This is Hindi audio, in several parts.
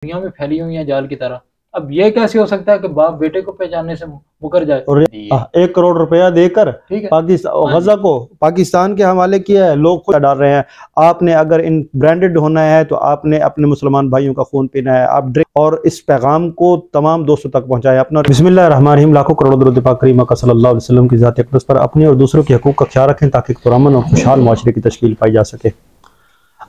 दुनिया में फैली हुई हैं जाल की तरह। अब ये कैसे हो सकता है कि बाप बेटे को पहचानने से मुकर जाए? और 1 करोड़ रुपया देकर ठीक है। पाकिस्तान गजा को पाकिस्तान के हवाले किया है। लोग खुद डाल रहे हैं। आपने अगर इन ब्रांडेड होना है तो आपने अपने मुसलमान भाइयों का खून पीना है। आप ड्रिंक और इस पैगाम को तमाम दोस्तों तक पहुंचाएं अपना। बिस्मिल्लाहिर्रहमानिर्रहीम। लाखों करोड़ों दरूद पाक करीमा का सल्लल्लाहु अलैहि वसल्लम की ज़ात अक़दस पर अपने और दूसरों के हकूक़ का ख्याल रखें ताकि पुरअमन और खुशहाल माशरे की तश्कील पाई जा सके।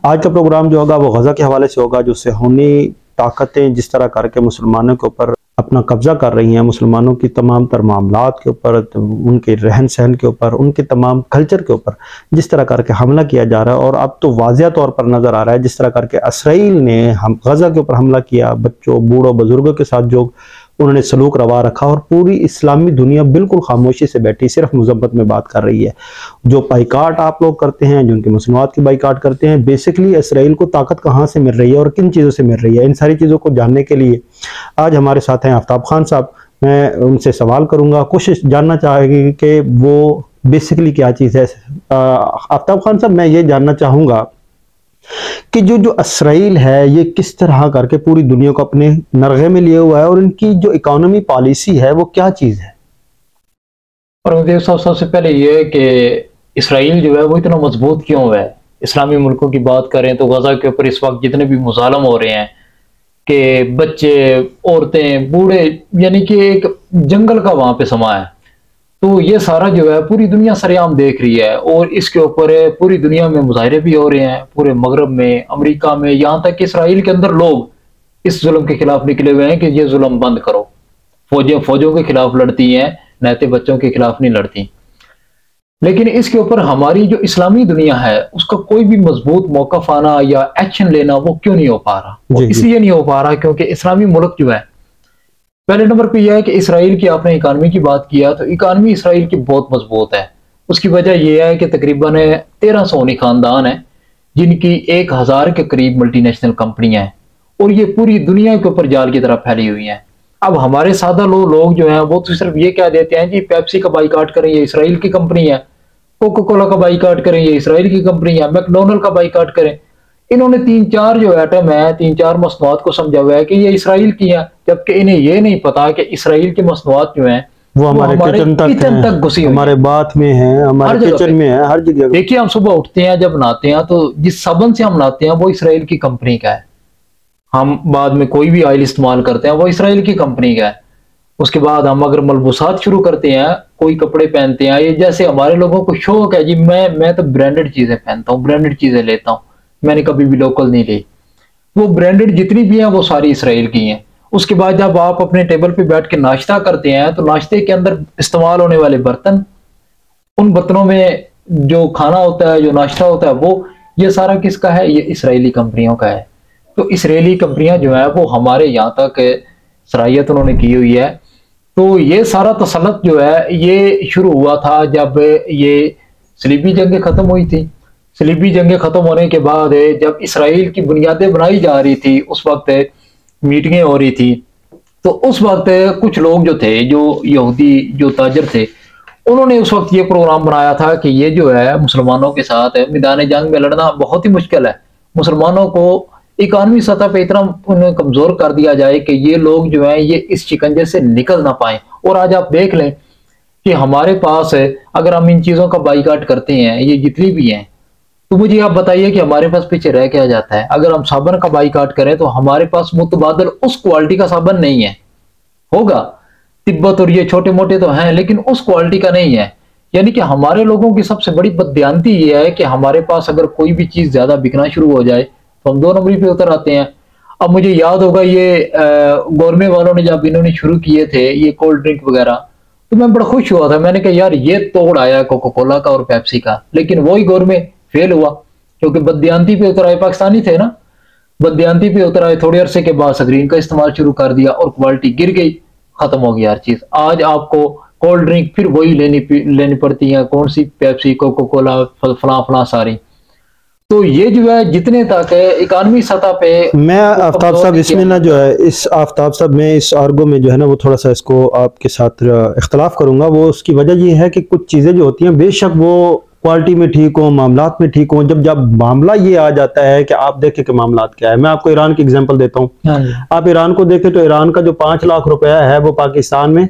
आज का प्रोग्राम जो होगा वो गजा के हवाले से होगा। जो सेहूनी ताकतें जिस तरह करके मुसलमानों के ऊपर अपना कब्जा कर रही हैं, मुसलमानों की तमाम तर मामलात के ऊपर, उनके रहन सहन के ऊपर, उनके तमाम कल्चर के ऊपर जिस तरह करके हमला किया जा रहा है। और अब तो वाज़िया तौर पर नज़र आ रहा है जिस तरह करके इसराइल ने गजा के ऊपर हमला किया, बच्चों बूढ़ों बुजुर्गों के साथ जो उन्होंने सलूक रवा रखा, और पूरी इस्लामी दुनिया बिल्कुल खामोशी से बैठी सिर्फ मुज़ब्बत में बात कर रही है। जो बाइकाट आप लोग करते हैं, जो उनकी मसनूआत की बाइकाट करते हैं, बेसिकली इसराइल को ताकत कहाँ से मिल रही है और किन चीज़ों से मिल रही है, इन सारी चीज़ों को जानने के लिए आज हमारे साथ हैं आफ्ताब खान साहब। मैं उनसे सवाल करूँगा, कोशिश जानना चाहेगी कि वो बेसिकली क्या चीज़ है। आफ्ताब खान साहब, मैं ये जानना चाहूँगा कि जो जो इसराइल है ये किस तरह करके पूरी दुनिया को अपने नरगे में लिए हुआ है, और इनकी जो इकोनॉमी पॉलिसी है वो क्या चीज़ है? और सबसे पहले ये है कि इसराइल जो है वो इतना मजबूत क्यों है। इस्लामी मुल्कों की बात करें तो गजा के ऊपर इस वक्त जितने भी मुजालम हो रहे हैं कि बच्चे, औरतें, बूढ़े, यानी कि एक जंगल का वहां पे समा है। तो ये सारा जो है पूरी दुनिया सरेआम देख रही है, और इसके ऊपर पूरी दुनिया में मुजाहरे भी हो रहे हैं, पूरे मगरब में, अमेरिका में, यहाँ तक कि इसराइल के अंदर लोग इस जुल्म के खिलाफ निकले हुए हैं कि ये जुल्म बंद करो। फौजों के खिलाफ लड़ती हैं, नहते बच्चों के खिलाफ नहीं लड़ती। लेकिन इसके ऊपर हमारी जो इस्लामी दुनिया है उसका कोई भी मजबूत मौक़िफ़ आना या एक्शन लेना वो क्यों नहीं हो पा रहा? वो इसलिए नहीं हो पा रहा क्योंकि इस्लामी मुल्क जो है, पहले नंबर पे यह है कि इसराइल की, आपने इकानमी की बात किया तो इकानमी इसराइल की बहुत मजबूत है। उसकी वजह यह है कि तकरीबन 1300 सोनी खानदान है जिनकी 1000 के करीब मल्टीनेशनल कंपनियां हैं, और ये पूरी दुनिया के ऊपर जाल की तरह फैली हुई हैं। अब हमारे सादा लोग जो हैं वो तो सिर्फ ये कह देते हैं जी पेप्सी का बाइकाट करें, ये इसराइल की कंपनी है, कोका कोला का बाइकाट करें, ये इसराइल की कंपनी है, मैकडोनल्ड का बाइकाट करें। इन्होंने 3-4 जो आइटम है, 3-4 मसनूआत को समझा हुआ है कि ये इसराइल की है, जबकि इन्हें ये नहीं पता कि इसराइल की मसनूआत जो है वो हमारे किचन तक घुसी, हमारे बाथ में है, हमारे किचन में है, हर जगह। देखिए, हम सुबह उठते हैं, जब नहाते हैं तो जिस साबुन से हम नहाते हैं वो इसराइल की कंपनी का है। हम बाद में कोई भी ऑयल इस्तेमाल करते हैं वो इसराइल की कंपनी का है। उसके बाद हम अगर मलबूसात शुरू करते हैं, कोई कपड़े पहनते हैं, ये जैसे हमारे लोगों को शौक है जी मैं तो ब्रांडेड चीजें पहनता हूँ, ब्रांडेड चीजें लेता हूँ, मैंने कभी भी लोकल नहीं ली। वो ब्रांडेड जितनी भी हैं वो सारी इसराइल की हैं। उसके बाद जब आप अपने टेबल पे बैठ के नाश्ता करते हैं तो नाश्ते के अंदर इस्तेमाल होने वाले बर्तन, उन बर्तनों में जो खाना होता है, जो नाश्ता होता है, वो ये सारा किसका है? ये इसराइली कंपनियों का है। तो इसराइली कंपनियां जो है वो हमारे यहाँ तक सराहियत उन्होंने की हुई है। तो ये सारा तसल्लुत जो है ये शुरू हुआ था जब ये सलीबी जंगें खत्म हुई थी। सलीबी जंगें खत्म होने के बाद जब इसराइल की बुनियादें बनाई जा रही थी, उस वक्त मीटिंगें हो रही थी, तो उस वक्त कुछ लोग जो थे, जो यहूदी जो ताजर थे, उन्होंने उस वक्त ये प्रोग्राम बनाया था कि ये जो है मुसलमानों के साथ मैदान जंग में लड़ना बहुत ही मुश्किल है। मुसलमानों को इकानमी सतह पे इतना उन्हें कमजोर कर दिया जाए कि ये लोग जो है ये इस शिकंजे से निकल ना पाए। और आज आप देख लें कि हमारे पास अगर हम इन चीजों का बाइकाट करते हैं, ये जितनी भी हैं, तो मुझे आप बताइए कि हमारे पास पीछे रह क्या जाता है? अगर हम साबन का बाइकाट करें तो हमारे पास मुतबादल उस क्वालिटी का साबन नहीं है। होगा तिब्बत और ये छोटे मोटे तो हैं, लेकिन उस क्वालिटी का नहीं है। यानी कि हमारे लोगों की सबसे बड़ी बददियानती ये है कि हमारे पास अगर कोई भी चीज ज्यादा बिकना शुरू हो जाए तो हम 2 नंबरी पे उतर आते हैं। अब मुझे याद होगा ये गोरमे वालों ने जब इन्होंने शुरू किए थे ये कोल्ड ड्रिंक वगैरह, तो मैं बड़ा खुश हुआ था। मैंने कहा यार ये तोड़ आया कोका कोला का और पेप्सी का। लेकिन वही गोरमे फेल हुआ क्योंकि बददियानती पे उतर आए, पाकिस्तानी थे ना, बददियानती पे उतर आए। थोड़े अरसे के बाद स्क्रीन का इस्तेमाल शुरू कर दिया और क्वालिटी गिर गई, खत्म हो गई हर चीज। आज आपको कोल्ड ड्रिंक फिर वही लेनी पड़ती है, कौन सी? पेप्सी, कोका कोला, फला सारी। तो ये जो है जितने तक इकानमी सतह पे, मैं आफ्ताब साहब इसमें ना जो है इस आफ्ताब साहब में इस आर्गो में जो है ना वो थोड़ा सा इसको आपके साथ इख्तलाफ करूंगा। वो उसकी वजह ये है कि कुछ चीज़ें जो होती हैं बेशक वो क्वालिटी में ठीक हो, मामलात में ठीक हो। जब जब मामला ये आ जाता है कि आप देखें कि मामलात क्या है, मैं आपको ईरान की एग्जांपल देता हूँ। आप ईरान को देखें तो ईरान का जो 5 लाख रुपया है वो पाकिस्तान में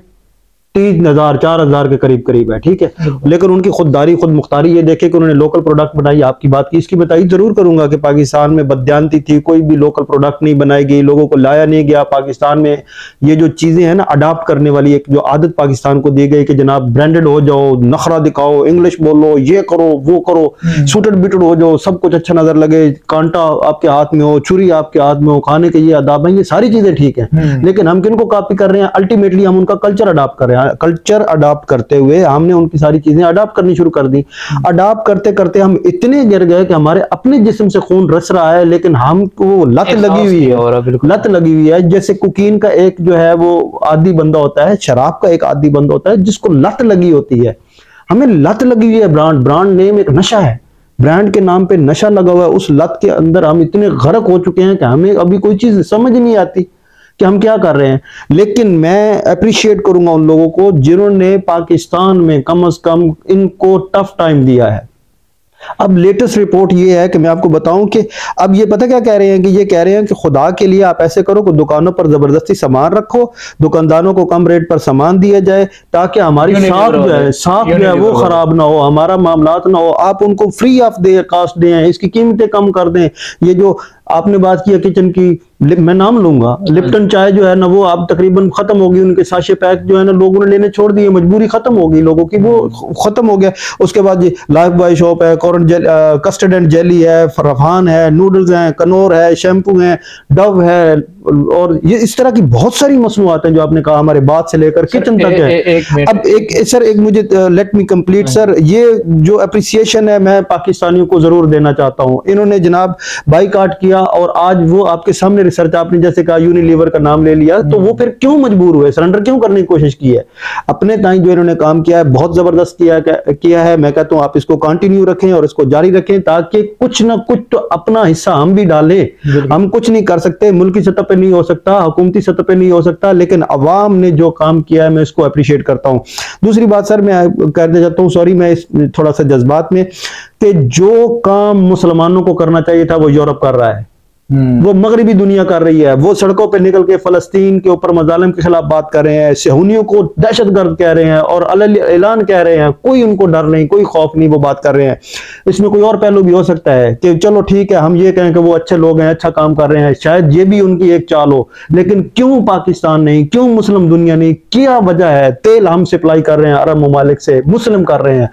3,000 4,000 के करीब है, ठीक है। लेकिन उनकी खुददारी खुद मुख्तारी ये देखे कि उन्होंने लोकल प्रोडक्ट बनाई। आपकी बात की, इसकी मैं तारीफ जरूर करूंगा कि पाकिस्तान में बददियानती थी, कोई भी लोकल प्रोडक्ट नहीं बनाई गई, लोगों को लाया नहीं गया। पाकिस्तान में ये जो चीजें हैं ना, अडाप्ट करने वाली एक जो आदत पाकिस्तान को दी गई कि जनाब ब्रांडेड हो जाओ, नखरा दिखाओ, इंग्लिश बोलो, ये करो वो करो, सूटेड बिटेड हो जाओ, सब कुछ अच्छा नजर लगे, कांटा आपके हाथ में हो, छुरी आपके हाथ में हो, खाने के ये आदाब है, ये सारी चीजें ठीक है। लेकिन हम किनको कॉपी कर रहे हैं? अल्टीमेटली हम उनका कल्चर अडाप्ट कर रहे हैं। कल्चर अडाप्ट करते हुए हमने उनकी सारी चीजें अडाप्ट करनी शुरू कर दी। अडाप्ट करते करते हम इतने गिर गए कि हमारे अपने जिस्म से खून रस रहा है, लेकिन हमको लत लगी हुई है, लत लगी हुई है। जैसे कुकीन का एक जो है वो आदी बंदा होता है, शराब का एक आदी बंदा होता है जिसको लत लगी होती है। हमें लत लगी हुई है। ब्रांड नेम एक नशा है, ब्रांड के नाम पे नशा लगा हुआ है। उस लत के अंदर हम इतने गर्क हो चुके हैं कि हमें अभी कोई चीज समझ नहीं आती कि हम क्या कर रहे हैं। लेकिन मैं अप्रिशिएट करूंगा उन लोगों को जिन्होंने पाकिस्तान में कम से कम इनको टफ टाइम दिया है। अब लेटेस्ट रिपोर्ट ये है कि मैं आपको बताऊं कि अब ये पता क्या कह रहे हैं कि ये कह रहे हैं कि खुदा के लिए आप ऐसे करो कि दुकानों पर जबरदस्ती सामान रखो, दुकानदारों को कम रेट पर सामान दिया जाए ताकि हमारी साख जो है वो खराब ना हो, हमारा मामलात ना हो। आप उनको फ्री ऑफ दे कास्ट दें, इसकी कीमतें कम कर दें। ये जो आपने बात की किचन की, मैं नाम लूंगा, लिप्टन चाय जो है ना वो अब तकरीबन खत्म होगी, उनके साशे पैक जो है ना लोगों ने लेने छोड़ दिए, मजबूरी खत्म होगी लोगों की, वो खत्म हो गया। उसके बाद लाइफ बॉय शॉप है, कस्टर्ड एंड जेली है, फरहान है, नूडल्स हैं, कनौर है, शैम्पू है, डव है, और ये इस तरह की बहुत सारी मसनूआत हैं जो आपने कहा हमारे बात से लेकर किचन तक है। अब एक मुझे लेट मी कंप्लीट सर, ये जो अप्रिसिएशन है मैं पाकिस्तानियों को जरूर देना चाहता हूँ। इन्होंने जनाब बाइकाट किया और आज वो आपके सामने रिसर्च, आपने जैसे कहा यूनिलीवर का नाम ले लिया, तो वो फिर क्यों मजबूर हुए, सरेंडर क्यों करने की कोशिश की है? अपने टाइम जो इन्होंने काम किया है बहुत जबरदस्त किया है। मैं कहता हूँ आप इसको कंटिन्यू रखें और इसको जारी रखें ताकि कुछ ना कुछ तो अपना हिस्सा हम भी डालें। हम कुछ नहीं कर सकते, मुल्की सतह पे नहीं हो सकता, हुकूमती सतह पे नहीं हो सकता, लेकिन अवाम ने जो काम किया है मैं इसको अप्रिशिएट करता हूं। दूसरी बात सर मैं कर दे जाता हूं, सॉरी मैं थोड़ा सा जज्बात में, कि जो काम मुसलमानों को करना चाहिए था वो यूरोप कर रहा है, वो मगरबी दुनिया कर रही है। वो सड़कों पे निकल के फलस्तीन के ऊपर मजालिम के खिलाफ बात कर रहे हैं, सेहूनियों को दहशतगर्द कह रहे हैं और ऐलान कह रहे हैं, कोई उनको डर नहीं, कोई खौफ नहीं, वो बात कर रहे हैं। इसमें कोई और पहलू भी हो सकता है कि चलो ठीक है हम ये कहें कि वो अच्छे लोग हैं, अच्छा काम कर रहे हैं, शायद ये भी उनकी एक चाल हो, लेकिन क्यों पाकिस्तान नहीं, क्यों मुस्लिम दुनिया नहीं, क्या वजह है? तेल हम सप्लाई कर रहे हैं अरब ममालिक से, मुस्लिम कर रहे हैं,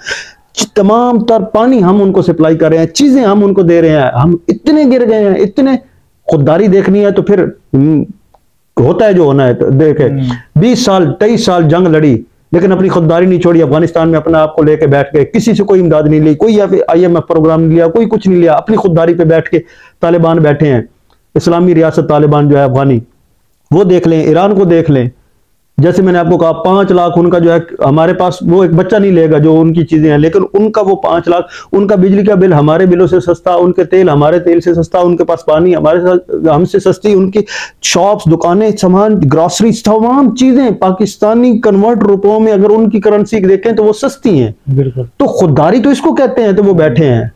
तमाम तर पानी हम उनको सप्लाई कर रहे हैं, चीजें हम उनको दे रहे हैं, हम इतने गिर गए हैं। इतने खुददारी देखनी है तो फिर होता है जो होना है। तो देखे 20 साल 23 साल जंग लड़ी लेकिन अपनी खुददारी नहीं छोड़ी, अफगानिस्तान में अपने आप को लेके बैठ गए, किसी से कोई इमदाद नहीं ली, कोई IMF प्रोग्राम नहीं लिया, कोई कुछ नहीं लिया, अपनी खुददारी पे बैठ के तालिबान बैठे हैं, इस्लामी रियासत तालिबान जो है अफगानी, वो देख लें, ईरान को देख लें। जैसे मैंने आपको कहा 5 लाख उनका जो है, हमारे पास वो एक बच्चा नहीं लेगा जो उनकी चीजें हैं, लेकिन उनका वो 5 लाख, उनका बिजली का बिल हमारे बिलों से सस्ता, उनके तेल हमारे तेल से सस्ता, उनके पास पानी हमसे सस्ती, उनकी शॉप्स, दुकानें, सामान, ग्रोसरी, तमाम चीजें पाकिस्तानी कन्वर्ट रुपयों में अगर उनकी करेंसी देखें तो वो सस्ती हैं। बिल्कुल। तो खुददारी तो इसको कहते हैं, तो वो बैठे हैं।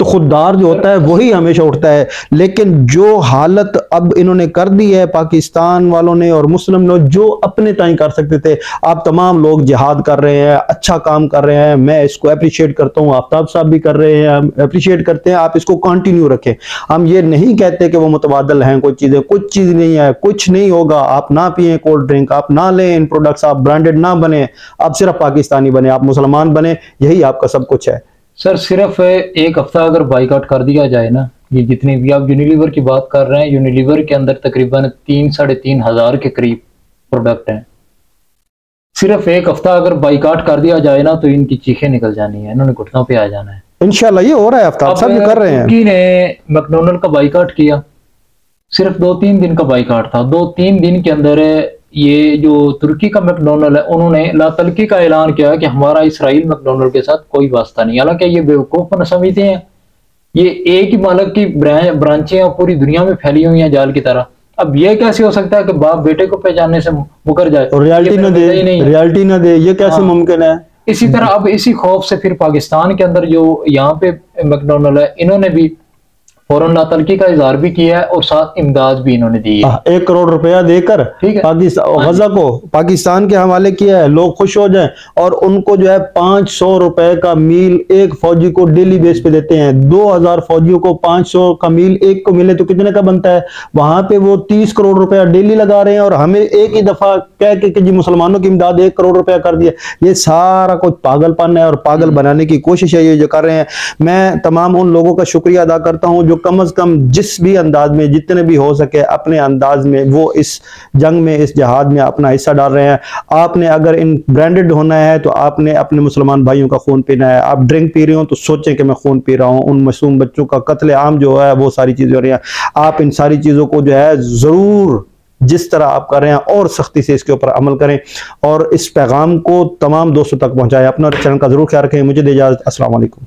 तो खुददार जो होता है वही हमेशा उठता है। लेकिन जो हालत अब इन्होंने कर दी है पाकिस्तान वालों ने और मुस्लिम लोग, जो अपने ताई कर सकते थे, आप तमाम लोग जिहाद कर रहे हैं, अच्छा काम कर रहे हैं, मैं इसको अप्रिशिएट करता हूँ, आफ्ताब साहब भी कर रहे हैं, हम अप्रिशिएट करते हैं। आप इसको कंटिन्यू रखें। हम ये नहीं कहते कि वो मुतबादल हैं कोई चीजें, कुछ चीज नहीं है, कुछ नहीं होगा। आप ना पिए कोल्ड ड्रिंक, आप ना लें इन प्रोडक्ट्स, आप ब्रांडेड ना बने, आप सिर्फ पाकिस्तानी बने, आप मुसलमान बने, यही आपका सब कुछ है। सर सिर्फ एक हफ्ता अगर बाइकआउट कर दिया जाए ना, ये जितनी भी आप यूनिलीवर की बात कर रहे हैं, यूनिलीवर के अंदर तकरीबन 3-3.5 हजार के करीब प्रोडक्ट हैं। सिर्फ एक हफ्ता अगर बाइकआउट कर दिया जाए ना तो इनकी चीखें निकल जानी है, इन्होंने घुटनों पे आ जाना है। इंशाल्लाह ये हो रहा है, आफ्ताब साहब भी कर रहे हैं। तुर्की ने मैकडोनल्ड का बाइकआउट किया, सिर्फ 2-3 दिन का बाइकआउट था। 2-3 दिन के अंदर ये जो तुर्की का मैकडोनल्ड है उन्होंने लातलकी का ऐलान किया कि हमारा इसराइल मैकडोनल्ड के साथ कोई वास्ता नहीं। हालांकि ये बेवकूफ समझते हैं, ये एक ही मालिक की ब्रांचें पूरी दुनिया में फैली हुई हैं जाल की तरह। अब ये कैसे हो सकता है कि बाप बेटे को पहचानने से मुकर जाए और रियलिटी ना दे, ये कैसे मुमकिन है? इसी तरह अब इसी खौफ से फिर पाकिस्तान के अंदर जो यहाँ पे मैकडोनल्ड है, इन्होंने भी फौरन नातलकी का इजहार भी किया है और साथ इमदाद भी इन्होंने दी है। 1 करोड़ रुपया देकर पाकिस्तान गजा को पाकिस्तान के हवाले किया है, लोग खुश हो जाएं। और उनको जो है 500 रुपए का मील एक फौजी को डेली बेस पे देते हैं। 2000 फौजियों को 500 का मील एक को मिले तो कितने का बनता है? वहां पे वो 30 करोड़ रुपया डेली लगा रहे हैं और हमें एक ही दफा कह के जी मुसलमानों की इमदाद 1 करोड़ रुपया कर दिया। ये सारा कुछ पागलपन है और पागल बनाने की कोशिश है ये जो कर रहे हैं। मैं तमाम उन लोगों का शुक्रिया अदा करता हूं जो कम अज कम जिस भी अंदाज में जितने भी हो सके अपने अंदाज में वो इस जंग में इस जिहाद में अपना हिस्सा डाल रहे हैं। आपने अगर इन ब्रांडेड होना है तो आपने अपने मुसलमान भाइयों का खून पीना है। आप ड्रिंक पी रहे हो तो सोचें कि मैं खून पी रहा हूं। उन मासूम बच्चों का कत्ले आम जो है वो सारी चीजें हो रही हैं। आप इन सारी चीजों को जो है जरूर जिस तरह आप कर रहे हैं और सख्ती से इसके ऊपर अमल करें और इस पैगाम को तमाम दोस्तों तक पहुंचाएं। अपना चैनल का जरूर ख्याल रखें। मुझे दे इजाजत। अस्सलाम वालेकुम।